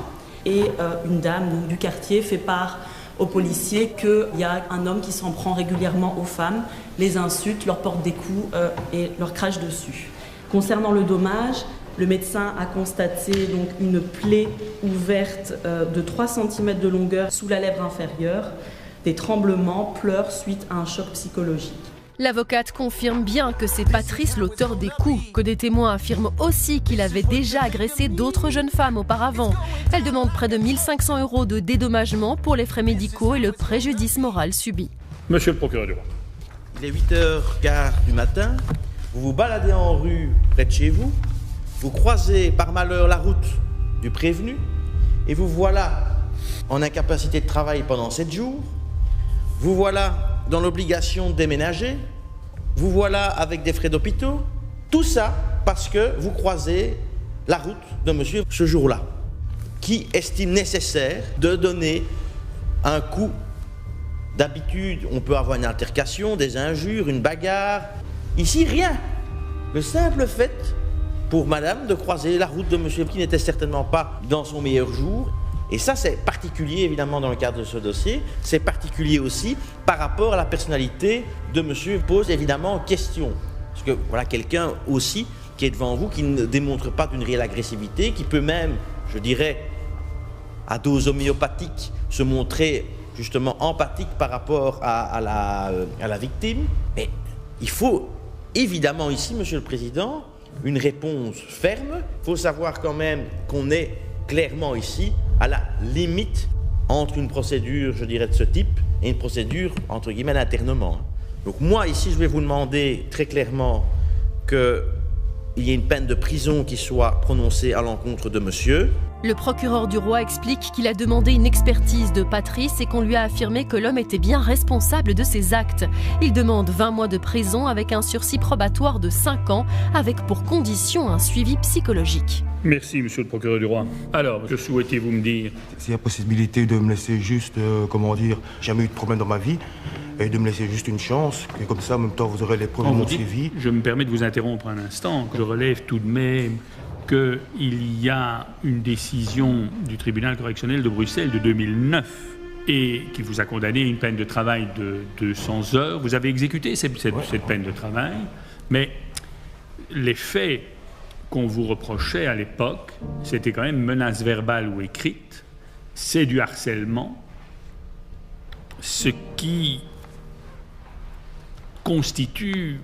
S16: et une dame donc, du quartier fait part aux policiers qu'il y a un homme qui s'en prend régulièrement aux femmes, les insulte, leur porte des coups et leur crache dessus. Concernant le dommage, le médecin a constaté donc, une plaie ouverte de 3 cm de longueur sous la lèvre inférieure, des tremblements, pleurs suite à un choc psychologique.
S7: L'avocate confirme bien que c'est Patrice l'auteur des coups, que des témoins affirment aussi qu'il avait déjà agressé d'autres jeunes femmes auparavant. Elle demande près de 1 500 € de dédommagement pour les frais médicaux et le préjudice moral subi.
S5: Monsieur le procureur du roi.
S12: Il est 8h15 du matin, vous vous baladez en rue près de chez vous, vous croisez par malheur la route du prévenu et vous voilà en incapacité de travail pendant 7 jours, vous voilà dans l'obligation de déménager, vous voilà avec des frais d'hôpitaux, tout ça parce que vous croisez la route de monsieur ce jour-là, qui estime nécessaire de donner un coup. D'habitude, on peut avoir une altercation, des injures, une bagarre. Ici, rien. Le simple fait pour madame de croiser la route de monsieur qui n'était certainement pas dans son meilleur jour. Et ça, c'est particulier, évidemment, dans le cadre de ce dossier. C'est particulier aussi par rapport à la personnalité de monsieur pose évidemment question. Parce que voilà quelqu'un aussi qui est devant vous, qui ne démontre pas d'une réelle agressivité, qui peut même, je dirais, à dose homéopathique, se montrer justement empathique par rapport à la victime. Mais il faut évidemment ici, Monsieur le Président, une réponse ferme. Il faut savoir quand même qu'on est clairement ici à la limite entre une procédure, je dirais, de ce type et une procédure, entre guillemets, d'internement. Donc moi, ici, je vais vous demander très clairement qu'il y ait une peine de prison qui soit prononcée à l'encontre de monsieur.
S7: Le procureur du roi explique qu'il a demandé une expertise de Patrice et qu'on lui a affirmé que l'homme était bien responsable de ses actes. Il demande 20 mois de prison avec un sursis probatoire de 5 ans, avec pour condition un suivi psychologique.
S5: Merci, monsieur le procureur du roi. Alors, que souhaitez-vous me dire?
S1: S'il y a possibilité de me laisser juste, comment dire, jamais eu de problème dans ma vie, et de me laisser juste une chance, et comme ça, en même temps, vous aurez les preuves de mon suivi.
S5: Je me permets de vous interrompre un instant. Je relève tout de même qu'il y a une décision du tribunal correctionnel de Bruxelles de 2009 et qui vous a condamné à une peine de travail de 200 heures. Vous avez exécuté cette peine de travail, mais les faits qu'on vous reprochait à l'époque, c'était quand même menace verbale ou écrite, c'est du harcèlement, ce qui constitue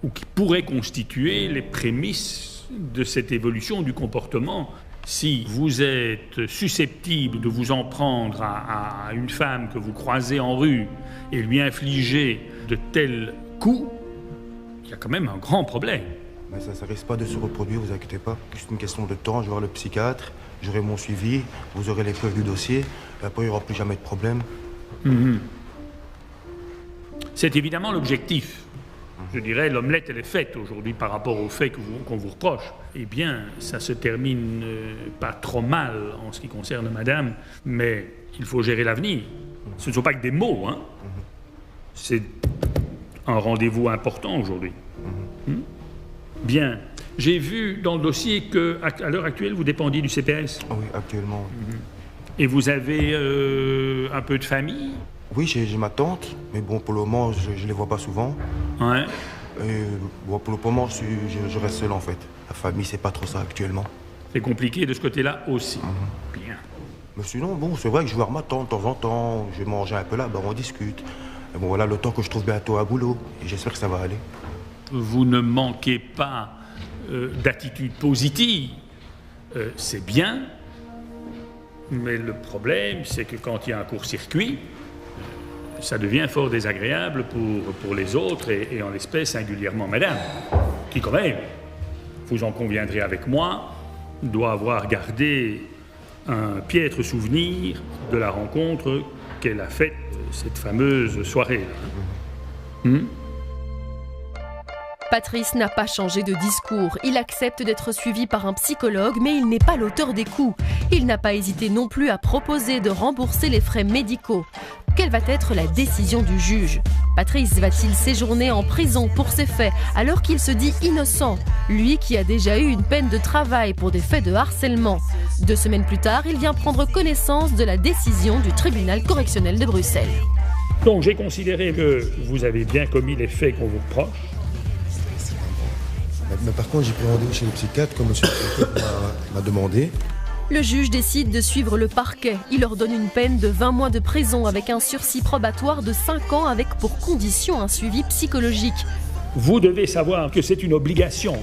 S5: ou qui pourrait constituer les prémices de cette évolution du comportement. Si vous êtes susceptible de vous en prendre à une femme que vous croisez en rue et lui infliger de tels coups, il y a quand même un grand problème.
S1: Mais ça risque pas de se reproduire, vous inquiétez pas. Juste une question de temps, je vais voir le psychiatre, j'aurai mon suivi, vous aurez les preuves du dossier, et après il n'y aura plus jamais de problème.
S5: C'est évidemment l'objectif. Je dirais, l'omelette, elle est faite aujourd'hui par rapport aux faits qu'on vous reproche. Eh bien, ça se termine pas trop mal en ce qui concerne madame, mais il faut gérer l'avenir. Ce ne sont pas que des mots, hein. C'est un rendez-vous important aujourd'hui. Bien. J'ai vu dans le dossier qu'à l'heure actuelle, vous dépendiez du CPS.
S1: Oui, actuellement.
S5: Et vous avez un peu de famille?
S1: Oui, j'ai ma tante, mais bon, pour le moment, je ne les vois pas souvent.
S5: Ouais.
S1: Et bon, pour le moment, je reste seul, en fait. La famille, c'est pas trop ça, actuellement.
S5: C'est compliqué de ce côté-là aussi. Bien.
S1: Mais sinon, bon, c'est vrai que je vais voir ma tante de temps en temps. Je vais manger un peu là, ben on discute. Et bon, voilà, le temps que je trouve bientôt un boulot. Et j'espère que ça va aller.
S5: Vous ne manquez pas d'attitude positive. C'est bien. Mais le problème, c'est que quand il y a un court-circuit, ça devient fort désagréable pour les autres et en l'espèce singulièrement madame, qui quand même, vous en conviendrez avec moi, doit avoir gardé un piètre souvenir de la rencontre qu'elle a faite cette fameuse soirée.
S7: Patrice n'a pas changé de discours. Il accepte d'être suivi par un psychologue, mais il n'est pas l'auteur des coups. Il n'a pas hésité non plus à proposer de rembourser les frais médicaux. Quelle va être la décision du juge? Patrice va-t-il séjourner en prison pour ces faits alors qu'il se dit innocent? Lui qui a déjà eu une peine de travail pour des faits de harcèlement. 2 semaines plus tard, il vient prendre connaissance de la décision du tribunal correctionnel de Bruxelles.
S5: Donc j'ai considéré que vous avez bien commis les faits qu'on vous reproche.
S1: Mais par contre, j'ai pris rendez-vous chez le psychiatre, comme monsieur le psychiatre m'a demandé.
S7: Le juge décide de suivre le parquet. Il leur donne une peine de 20 mois de prison avec un sursis probatoire de 5 ans avec pour condition un suivi psychologique.
S5: Vous devez savoir que c'est une obligation.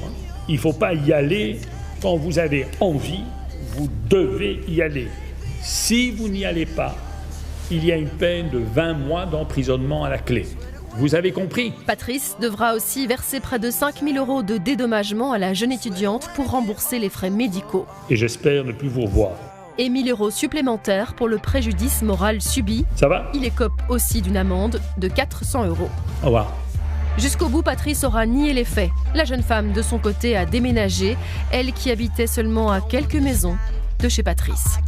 S5: Il ne faut pas y aller quand vous avez envie. Vous devez y aller. Si vous n'y allez pas, il y a une peine de 20 mois d'emprisonnement à la clé. Vous avez compris?
S7: Patrice devra aussi verser près de 5 000 € de dédommagement à la jeune étudiante pour rembourser les frais médicaux.
S5: Et j'espère ne plus vous revoir.
S7: Et 1 000 € supplémentaires pour le préjudice moral subi.
S5: Ça va?
S7: Il écope aussi d'une amende de 400 €.
S5: Au revoir.
S7: Jusqu'au bout, Patrice aura nié les faits. La jeune femme, de son côté, a déménagé, elle qui habitait seulement à quelques maisons de chez Patrice.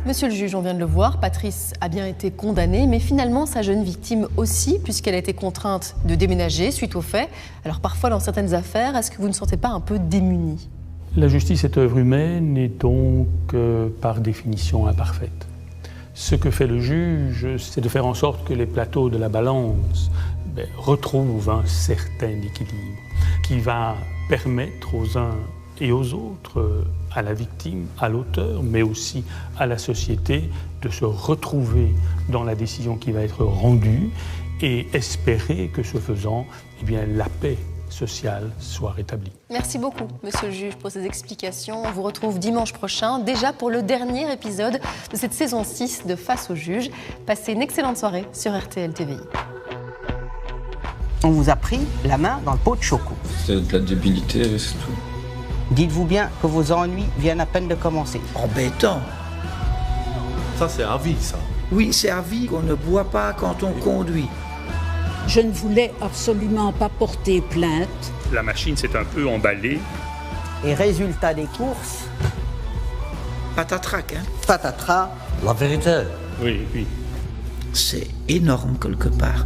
S7: Monsieur le juge, on vient de le voir, Patrice a bien été condamné, mais finalement sa jeune victime aussi, puisqu'elle a été contrainte de déménager suite aux faits. Alors parfois dans certaines affaires, est-ce que vous ne sentez pas un peu démuni?
S5: La justice est œuvre humaine et donc par définition imparfaite. Ce que fait le juge, c'est de faire en sorte que les plateaux de la balance retrouvent un certain équilibre qui va permettre aux uns et aux autres, à la victime, à l'auteur, mais aussi à la société, de se retrouver dans la décision qui va être rendue et espérer que ce faisant, la paix sociale soit rétablie.
S7: Merci beaucoup, monsieur le juge, pour ces explications. On vous retrouve dimanche prochain, déjà pour le dernier épisode de cette saison 6 de Face au juge. Passez une excellente soirée sur RTL TVI.
S17: On vous a pris la main dans le pot de choco.
S18: C'est de la débilité, c'est tout.
S17: Dites-vous bien que vos ennuis viennent à peine de commencer.
S11: Embêtant.
S12: Ça, c'est à vie, ça.
S11: Oui, c'est à vie qu'on ne boit pas quand on conduit.
S15: Je ne voulais absolument pas porter plainte.
S5: La machine s'est un peu emballée.
S17: Et résultat des courses...
S11: Patatrac, hein?
S17: Patatras.
S18: La vérité.
S5: Oui, oui.
S11: C'est énorme quelque part.